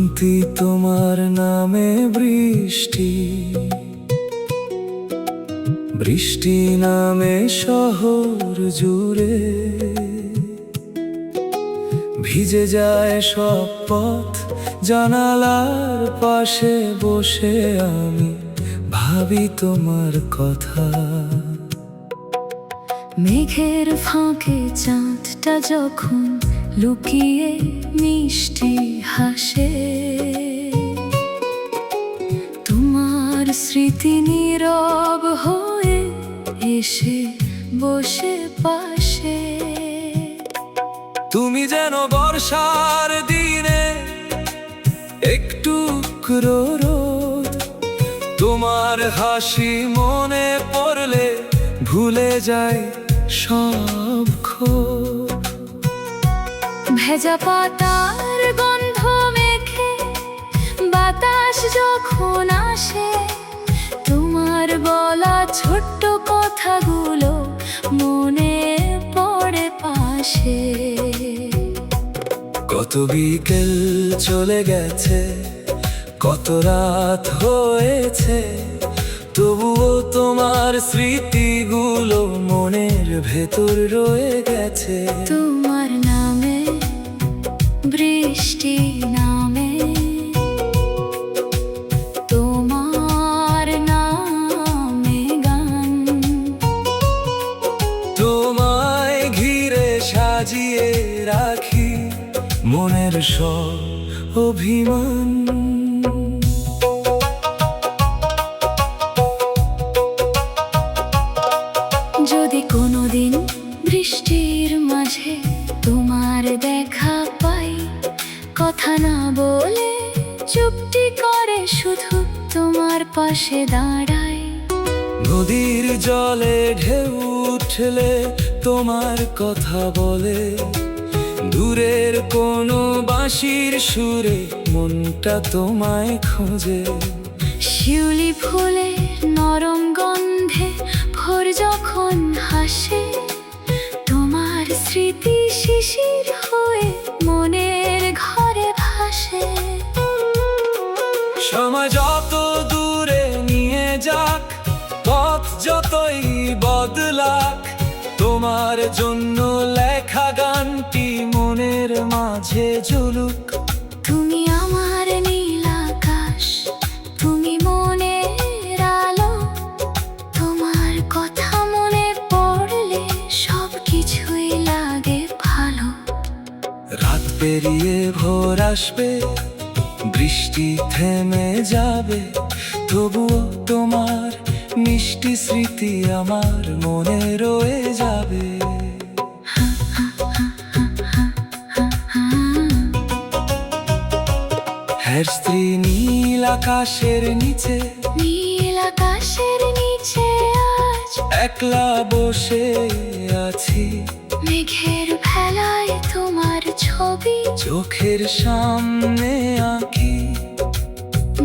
গুনতি তোমার নামে বৃষ্টি, বৃষ্টি নামে শহর জুড়ে ভিজে যায় সব পথ। জানালার পাশে বসে আমি ভাবি তোমার কথা। মেঘের ফাঁকে চাঁদটা যখন লুকিয়ে মিষ্টি হাসে, তোমার স্মৃতি নীরব হয়ে এসে বসে পাশে। তুমি যেন বর্ষার দিনে একটু রোদ, তোমার হাসি মনে পড়লে ভুলে যায় সব ক্ষোভ। ভেজা পাতার গন্ধ মেখে বাতাস যখন আসে, তোমার বলা ছোট্ট কথাগুলো মনে পড়ে পাশে। কত বিকেল চলে গেছে, কত রাত হয়েছে, তবুও তোমার স্মৃতিগুলো মনের ভেতর রয়ে গেছে। তোমার নামে বৃষ্টি নামে, তোমার নামে গান, তোমায় ঘিরে সাজিয়ে রাখি মনের সব অভিমান। যদি কোনোদিন বৃষ্টির মাঝে তোমার দেখা পাই, কথা না বলে চুপটি করে শুধু তোমার পাশে দাঁড়াই। নদীর জলে ঢেউ উঠলে তোমার কথা বলে, দূরের কোনো বাঁশির সুরে মনটা তোমায় খোঁজে। শিউলি ফুলের নরম গন্ধে ভোর যখন হাসে, তোমার স্মৃতি শিশির হয়ে মনের ঘরে ভাসে। সময় যত দূরে নিয়ে যাক, পথ যতই বদলাক, তোমার জন্য লেখা গানটি মনের মাঝে ঝুলুক। তুমি আমার নীল আকাশ, তুমি মনের আলো, তোমার কথা মনে পড়লে সব কিছুই লাগে ভালো। রাত পেরিয়ে ভোর আসবে, বৃষ্টি থেমে যাবে, তবুও তোমার মিষ্টি স্মৃতি আমার মনে রয়ে যাবে। হ্যার স্ত্রী নীল আকাশের নিচে, নীল আকাশের নিচে আজ একলা বসে আছি, মেঘের ভেলায় তোমার ছবি চোখের সামনে আঁকি।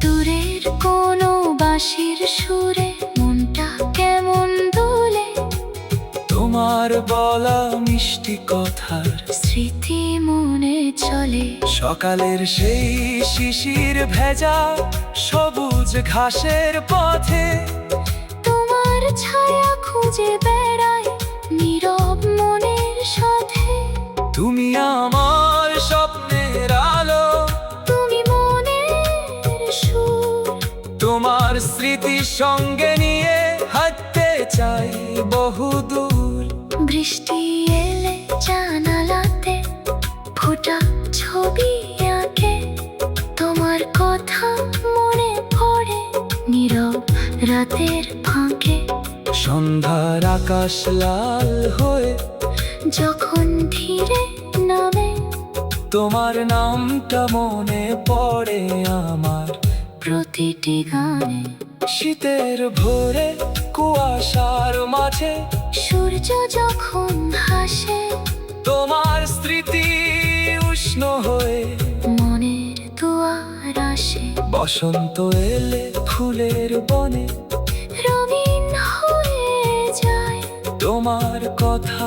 দূরের কোনো বাঁশির সুরে মনটা কেমন দোলে, তোমার বলা মিষ্টি কথার স্মৃতি মনে চলে। সকালের সেই শিশির ভেজা সবুজ ঘাসের পথে, তোমার ছায়া খুঁজে বেড়াই নীরব মনের সাথে। তুমি আমার স্বপ্নের আলো, তুমি মনের সুর, তোমার স্মৃতির সঙ্গে নিয়ে হাঁটতে চাই বহুদূর। বৃষ্টি এলে জানালাতে ফোটা ছবি আঁকে, তোমার কথা মনে পড়ে নীরব রাতের ফাঁকে। সন্ধ্যার আকাশ লাল হয়ে যখন ধীরে নামে, তোমার নামটা মনে পড়ে আমার প্রতিটি গানে। শীতের ভোরে কুয়াশার মাঝে, সূর্য যখন হাসে, তোমার স্মৃতি উষ্ণ হয়ে মনের দুয়ার আসে। বসন্ত এলে ফুলের বনে রঙিন হয়ে যায়, তোমার কথা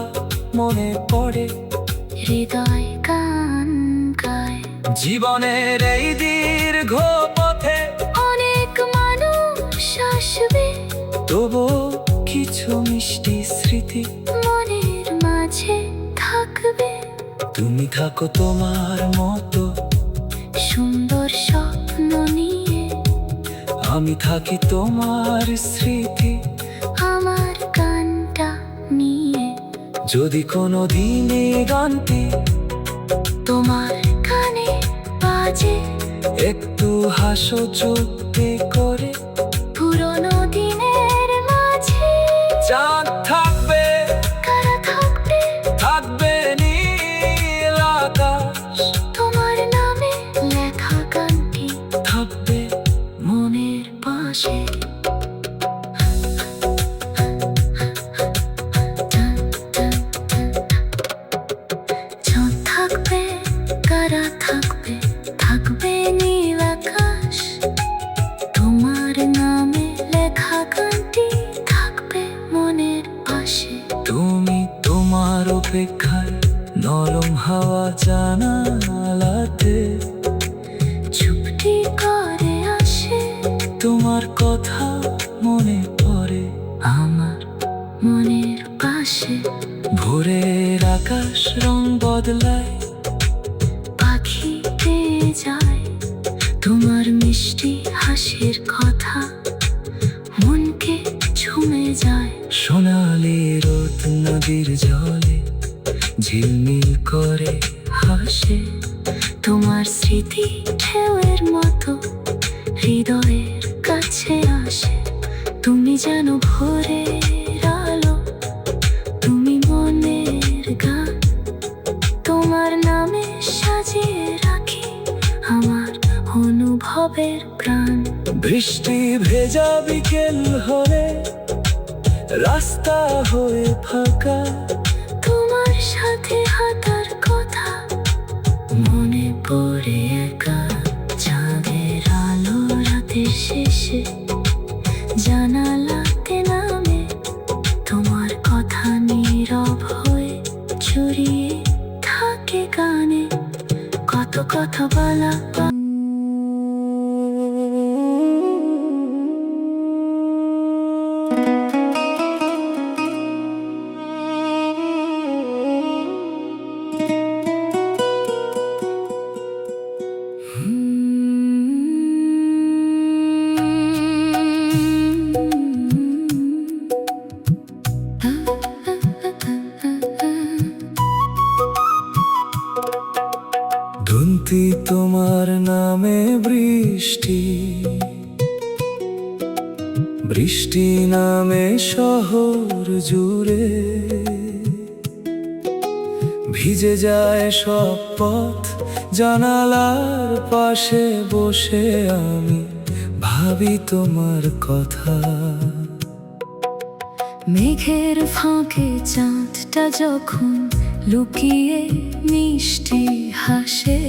মনে পড়ে। হৃদয় গান গায়। জীবনের এই দীর্ঘ পথে অনেক মানুষ আসবে, তবু কিছু মিষ্টি স্মৃতি মনের মাঝে থাকবে। তুমি থাকো তোমার মতো, সুন্দর স্বপ্ন নিয়ে আমি থাকি তোমার স্মৃতি আমার গানটা নিয়ে। যদি কোনো দিনে গানটি তোমার কানে বাজে, একটু হাসো চুপটি করে, পুরনো দিনের মাঝে চাঁদ থাকবে, কারা থাকবে, থাকবে নীল আকাশ, তোমার নামে লেখা গানটি থাকবে মনের পাশে। চাঁদ থাকবে, কারা থাকবে, থাকবে নীল আকাশ, তোমার নামে লেখা গানটি থাকবে মনের পাশে। তুমি তোমার অপেক্ষায় নরম হাওয়া জানালাতে চুপটি করে আসে, তোমার কথা মনে পড়ে আমার মনের পাশে। ভোরের আকাশ রং বদলায়, পাখি পেয়ে যায় তোমার মিষ্টি হাসির কথা, মনকে ছুঁয়ে যায়। সোনালি রোদ নদীর জলে ঝিলমিল করে হাসে, তোমার স্মৃতি ঢেউয়ের মতো হৃদয়ের কাছে আসে। তুমি যেন ভোরের আলো, তুমি মনের গান, তোমার নামে সাজিয়ে রাখি আমার অনুভবের প্রাণ। বৃষ্টি ভেজা বিকেল হলে রাস্তা হয়ে ফাঁকা, তোমার সাথে হাঁটার কথা মনে পড়ে একা। চাঁদের আলো রাতের শেষে জানালাতে নামে, তোমার কথা নীরব হয়ে ছড়িয়ে থাকে গানে। কত কথা বলা ধুন্তি তোমার নামে বৃষ্টি, বৃষ্টি নামে শহর জুড়ে ভিজে যায় সব পথ। জানালার পাশে বসে আমি ভাবি তোমার কথা। মেঘের ফাঁকে চাঁদটা যখন লুকিয়ে মিষ্টি হাসে,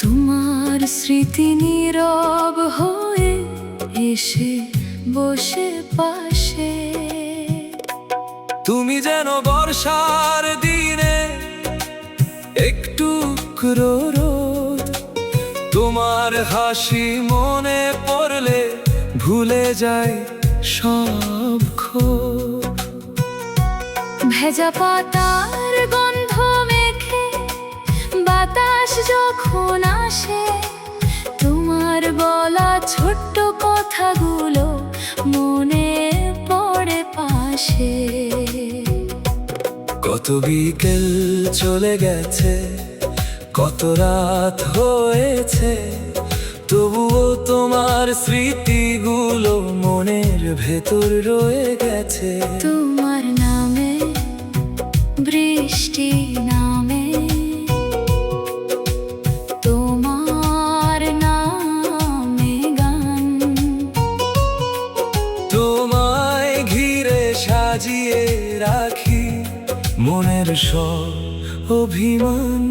তোমার স্মৃতি নীরব হয়ে এসে বসে পাশে। তুমি যেন বর্ষার দিনে একটু রোদ, তোমার হাসি মনে পড়লে ভুলে যায় সব ক্ষোভ। ভেজা পাতার গন্ধ মেখে বাতাস যখন আসে, তোমার বলা ছোট্ট কথাগুলো মনে পড়ে পাশে। কত বিকেল চলে গেছে, কত রাত হয়েছে, তবুও তোমার স্মৃতিগুলো মনের ভেতর রয়ে গেছে। তোমার নামে বৃষ্টি নামে, তোমার নামে গান, তোমায় ঘিরে সাজিয়ে রাখি মনের সব অভিমান।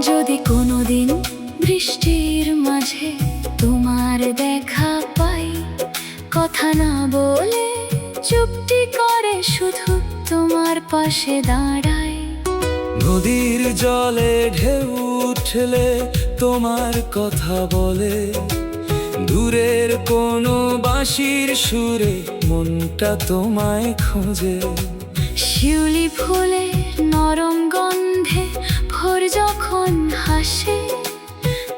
যদি কোনোদিন বৃষ্টির মাঝে তোমার দেখা পাই, কথা না বলে শুধু তোমার পাশে দাঁড়াই। নদীর জলে ঢেউ উঠলে তোমার কথা বলে, দূরের কোনো বাঁশির সুরে মনটা তোমায় খোঁজে। শিউলি ফুলের নরম গন্ধে ভোর যখন হাসে,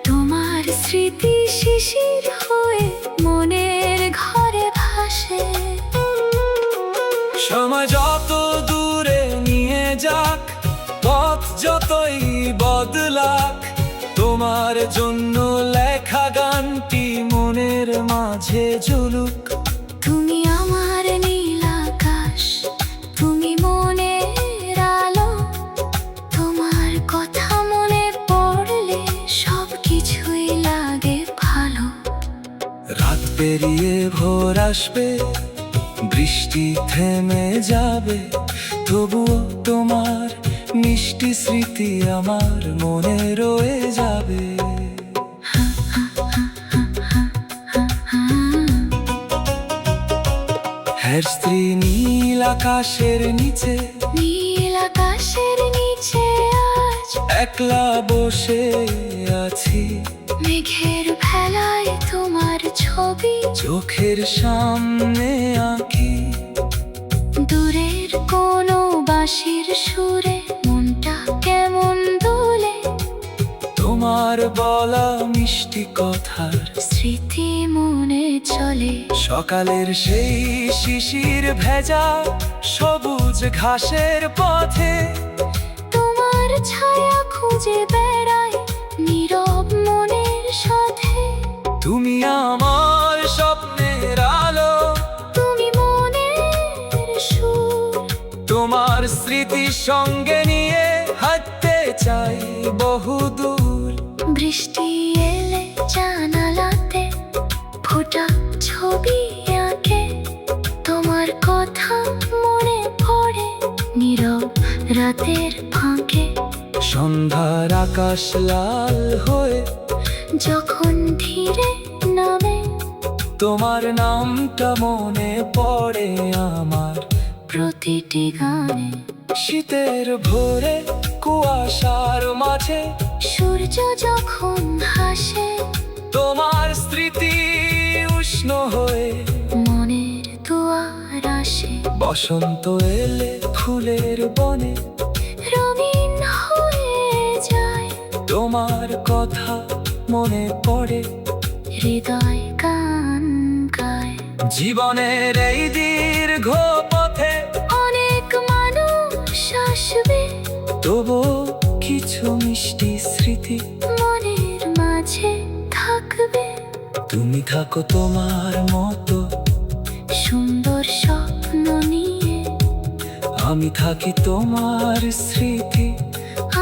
তোমার স্মৃতি শিশির হয়ে মনের ঘরে ভাসে। সময় যত দূরে নিয়ে যাক, পথ যতই বদলাক, তোমার জন্য লেখা গানটি মনের মাঝে ঝুলুক। তুমি আমার নীল আকাশ, তুমি মনের আলো, তোমার কথা মনে পড়লে সব কিছুই লাগে ভালো। রাত পেরিয়ে ভোর আসবে, বৃষ্টি থেমে যাবে, তবুও তোমার মিষ্টি স্মৃতি আমার মনে রয়ে যাবে। হ্যাঁ স্ত্রী নীল আকাশের নিচে, নীল আকাশের নিচে আজ একলা বসে আছি, মেঘের ভেলায় তোমার ছবি চোখের সামনে আঁকি। দূরের কোনো বাঁশির সুরে মনটা কেমন দোলে, তোমার বলা মিষ্টি কথার স্মৃতি মনে চলে। সকালের সেই শিশির ভেজা সবুজ ঘাসের পথে, তোমার ছায়া খুঁজে বেড়াই নীরব মনের সাথে। তুমি আমার স্বপ্নের আলো, তুমি মনের সুর, তোমার স্মৃতি সঙ্গে নিয়ে হাঁটতে চাই বহুদূর। বৃষ্টি এলে জানালাতে ফোটা ছবি আঁকে, তোমার কথা মনে পড়ে নীরব রাতের ফাঁকে। সন্ধ্যার আকাশ লাল হয়ে যখন ধীরে নামে, তোমার নামটা মনে পড়ে আমার প্রতিটি গানে। শীতের ভোরে কুয়াশার মাঝে, সূর্য যখন হাসে, তোমার স্মৃতি উষ্ণ হয়ে মনের দুয়ার আসে। বসন্ত এলে ফুলের বনে, রঙিন হয়ে যায় তোমার কথা মনে পড়ে, হৃদয় গান গায়। জীবনের এই দীর্ঘ পথে অনেক মানুষ আসবে, তবু কিছু মিষ্টি স্মৃতি মনের মাঝে থাকবে। তুমি থাকো তোমার মতো, সুন্দর স্বপ্ন নিয়ে আমি থাকি তোমার স্মৃতি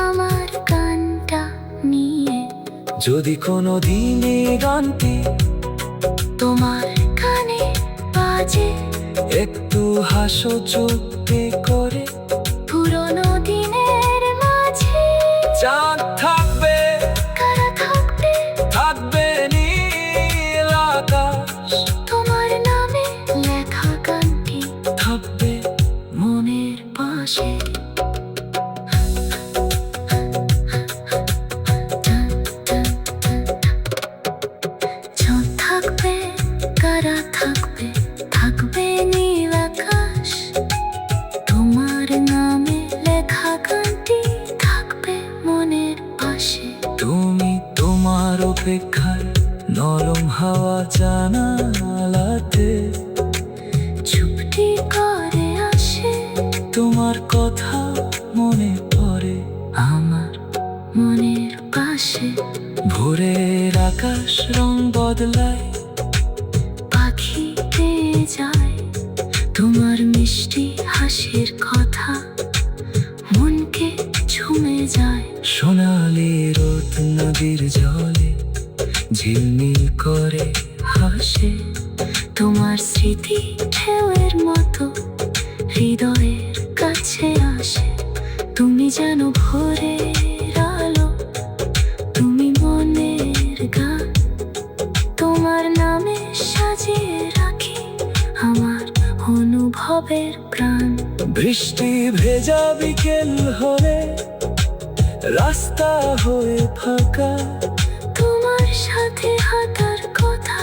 আমার গানটা নিয়ে। যদি কোনো দিনে গানটি তোমার কানে বাজে, একটু হাসো চুপটি করে, পুরনো দিনের মাঝে চাঁদ থাকবে, কারা থাকবে, থাকবে নীল আকাশ, তোমার নামে লেখা গানটি থাকবে মনের পাশে। চাঁদ থাকবে, কারা থাকবে, থাকবে নীল আকাশ, তোমার নামে লেখা গানটি থাকবে মনের পাশে। তুমি তোমার অপেক্ষার নরম হাওয়া জানালাতে, চুপটি করে আসে, তোমার কথা মনে পড়ে আমার মনের পাশে। ভোরের আকাশ রং বদলায়, পাখি পেয়ে যায় তোমার মিষ্টি হাসির কথা, মনকে ছুঁয়ে যায়। সোনালি রোদ নদীর জলে ঝিলমিল করে হাসে, তোমার স্মৃতি ঢেউয়ের মতো হৃদয়ের কাছে আসে। তুমি যেন ভোরের আলো, তুমি মনের গান, তোমার নামে সাজিয়ে রাখি আমার অনুভবের প্রাণ। বৃষ্টি ভেজা বিকেল হলে রাস্তা হয়ে ফাঁকা, তোমার সাথে হাঁটার কথা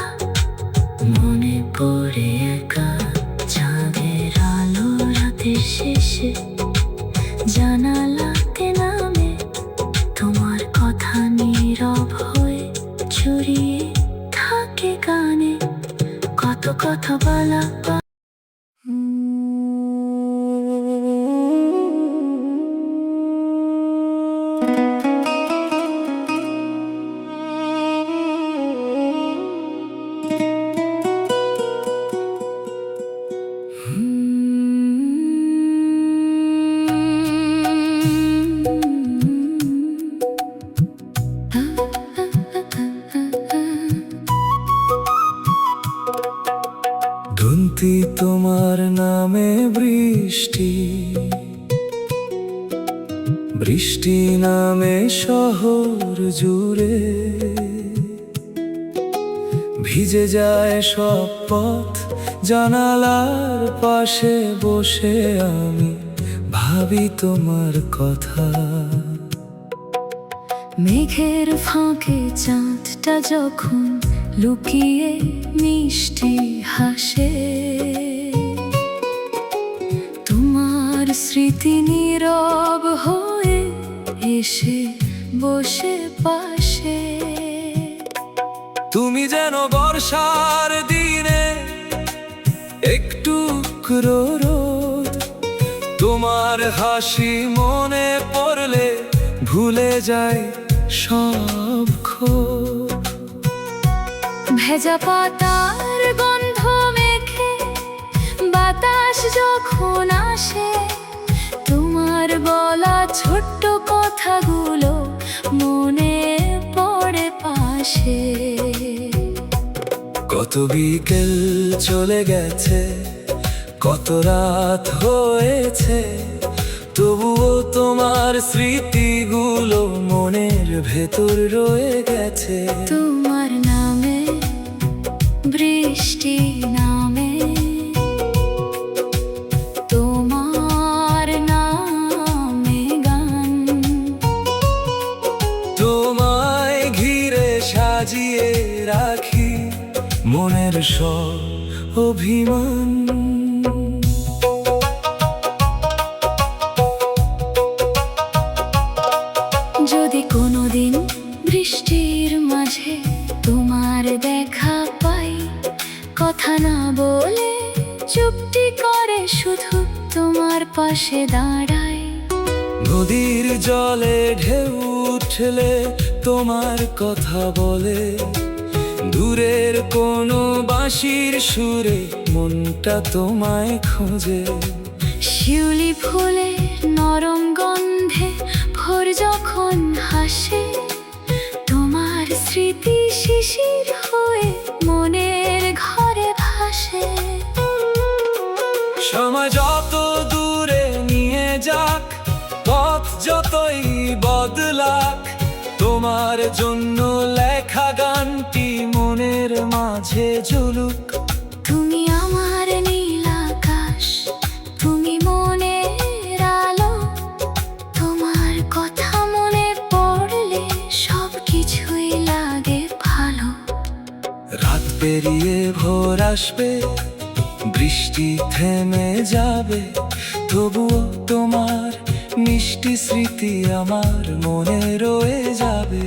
মনে পড়ে একা। চাঁদের আলো রাতের শেষে জানালাতে নামে, তোমার কথা নীরব হয়ে ছড়িয়ে থাকে গানে। কত কথা বলা ধুনতি তোমার নামে বৃষ্টি, বৃষ্টি নামে শহর জুড়ে ভিজে যায় সব পথ। জানালার পাশে বসে আমি ভাবি তোমার কথা। মেঘের ফাঁকে চাঁদটা যখন লুকিয়ে মিষ্টি হাসে, তোমার স্মৃতি নীরব হয়ে এসে বসে পাশে। তুমি যেন বর্ষার দিনে একটু রোদ, তোমার হাসি মনে পড়লে ভুলে যায় সব ক্ষোভ। ভেজা পাতার গন্ধ মেখে বাতাস যখন আসে, তোমার বলা ছোট্ট কথাগুলো মনে পড়ে পাশে। কত বিকেল চলে গেছে, কত রাত হয়েছে, তবুও তোমার স্মৃতিগুলো মনের ভেতর রয়ে গেছে। তোমার নামে বৃষ্টি নামে, তোমার নামে গান, তোমায় ঘিরে সাজিয়ে রাখি মনের সব অভিমান। যদি কোনোদিন বৃষ্টির মাঝে তোমার দেখা পাই, কথা না বলে চুপটি করে শুধু তোমার পাশে দাঁড়াই। নদীর জলে ঢেউ উঠলে তোমার কথা বলে, দূরের কোনো বাঁশির সুরে মনটা তোমায় খোঁজে। শিউলি ফুলের নরম গন্ধে ভোর যখন হাসে, তোমার স্মৃতি শিশির হয়ে মনের ঘরে ভাসে। সময় যত দূরে নিয়ে যাক, পথ যতই বদলাক, তোমার জন্য লেখা গানটি মনের মাঝে ঝুলুক। তুমি আমার নীল আকাশ, তুমি মনের আলো, তোমার কথা মনে পড়লে সব কিছুই লাগে ভালো। রাত পেরিয়ে ভোর আসবে, বৃষ্টি থেমে যাবে, তবুও তোমার মিষ্টি স্মৃতি আমার মনে রয়ে যাবে।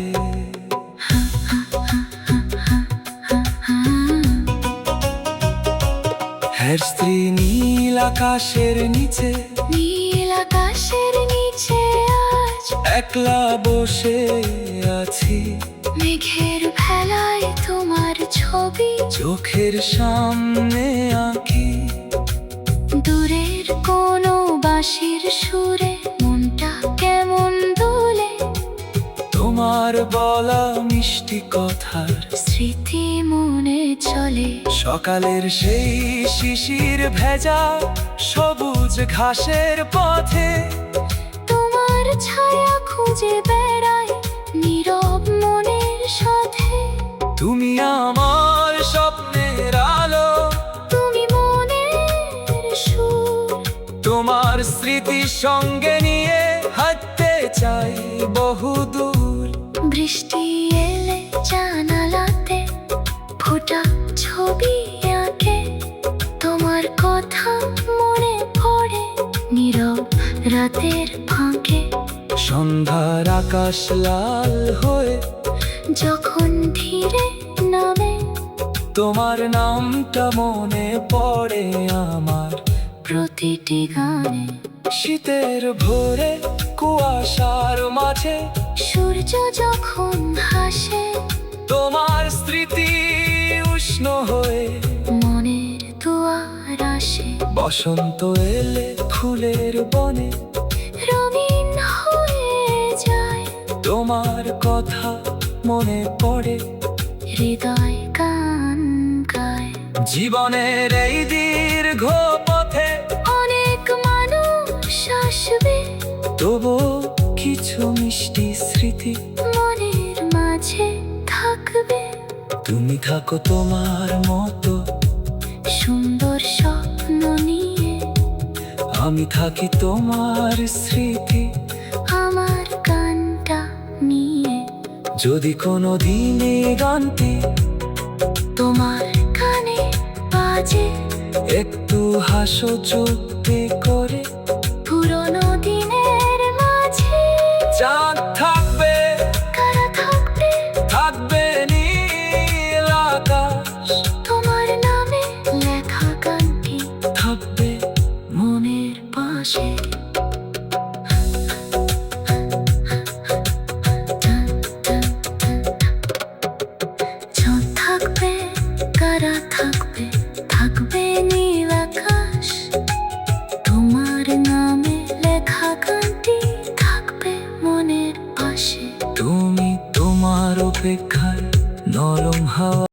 হ্যাঁ স্ত্রী নীল আকাশের নিচে, নীল আকাশের নিচে আজ একলা বসে আছি, মেঘের ভেলায় তোমার ছবি চোখের সামনে আঁকি। দূরের কোনো বাঁশির সুরে মনটা কেমন দোলে, তোমার বলা মিষ্টি কথার স্মৃতি মনে চলে। সকালের সেই শিশির ভেজা সবুজ ঘাসের পথে, তোমার ছায়া খুঁজে বেড়াই নীরব মনের সাথে। তুমি আমার স্বপ্নের আলো, তুমি মনের সুর, তোমার তোমার স্মৃতি সঙ্গে নিয়ে হাঁটতে চাই বহুদূর। বৃষ্টি এলে জানালাতে ফোটা ছবি আঁকে, তোমার কথা মনে পড়ে নীরব রাতের ফাঁকে। সন্ধ্যার আকাশ লাল হয়ে যখন ধীরে নামে, তোমার নামটা মনে পড়ে আমার প্রতিটি গানে। শীতের ভোরে কুয়াশার মাঝে সূর্য যখন হাসে, তোমার স্মৃতি উষ্ণ হয়ে মনের দুয়ার আসে। বসন্ত এলে ফুলের বনে রঙিন হয়ে যায়, তোমার কথা মনে পড়ে হৃদয় গান গায়। জীবনের এই দীর্ঘ পথে অনেক মানুষ আসবে, তবু কিছু মিষ্টি স্মৃতি মনের মাঝে থাকবে। তুমি থাকো তোমার মতো সুন্দর স্বপ্ন নিয়ে, আমি থাকি তোমার স্মৃতি আমার গানটা নিয়ে। যদি কোনো দিন এই গানটি তোমার কানে বাজে, একটু হাসো চুপটি করে, পুরনো দিনের মাঝে চাঁদ থাকবে, কারা থাকবে, থাকবে নীল আকাশ, তোমার নামে লেখা গানটি থাকবে মনের পাশে। চাঁদ থাকবে, কারা থাকবে, থাকবে নীল আকাশ, তোমার নামে লেখা গানটি থাকবে মনের পাশে। তুমি তোমার অপেক্ষায় নরম হাওয়া।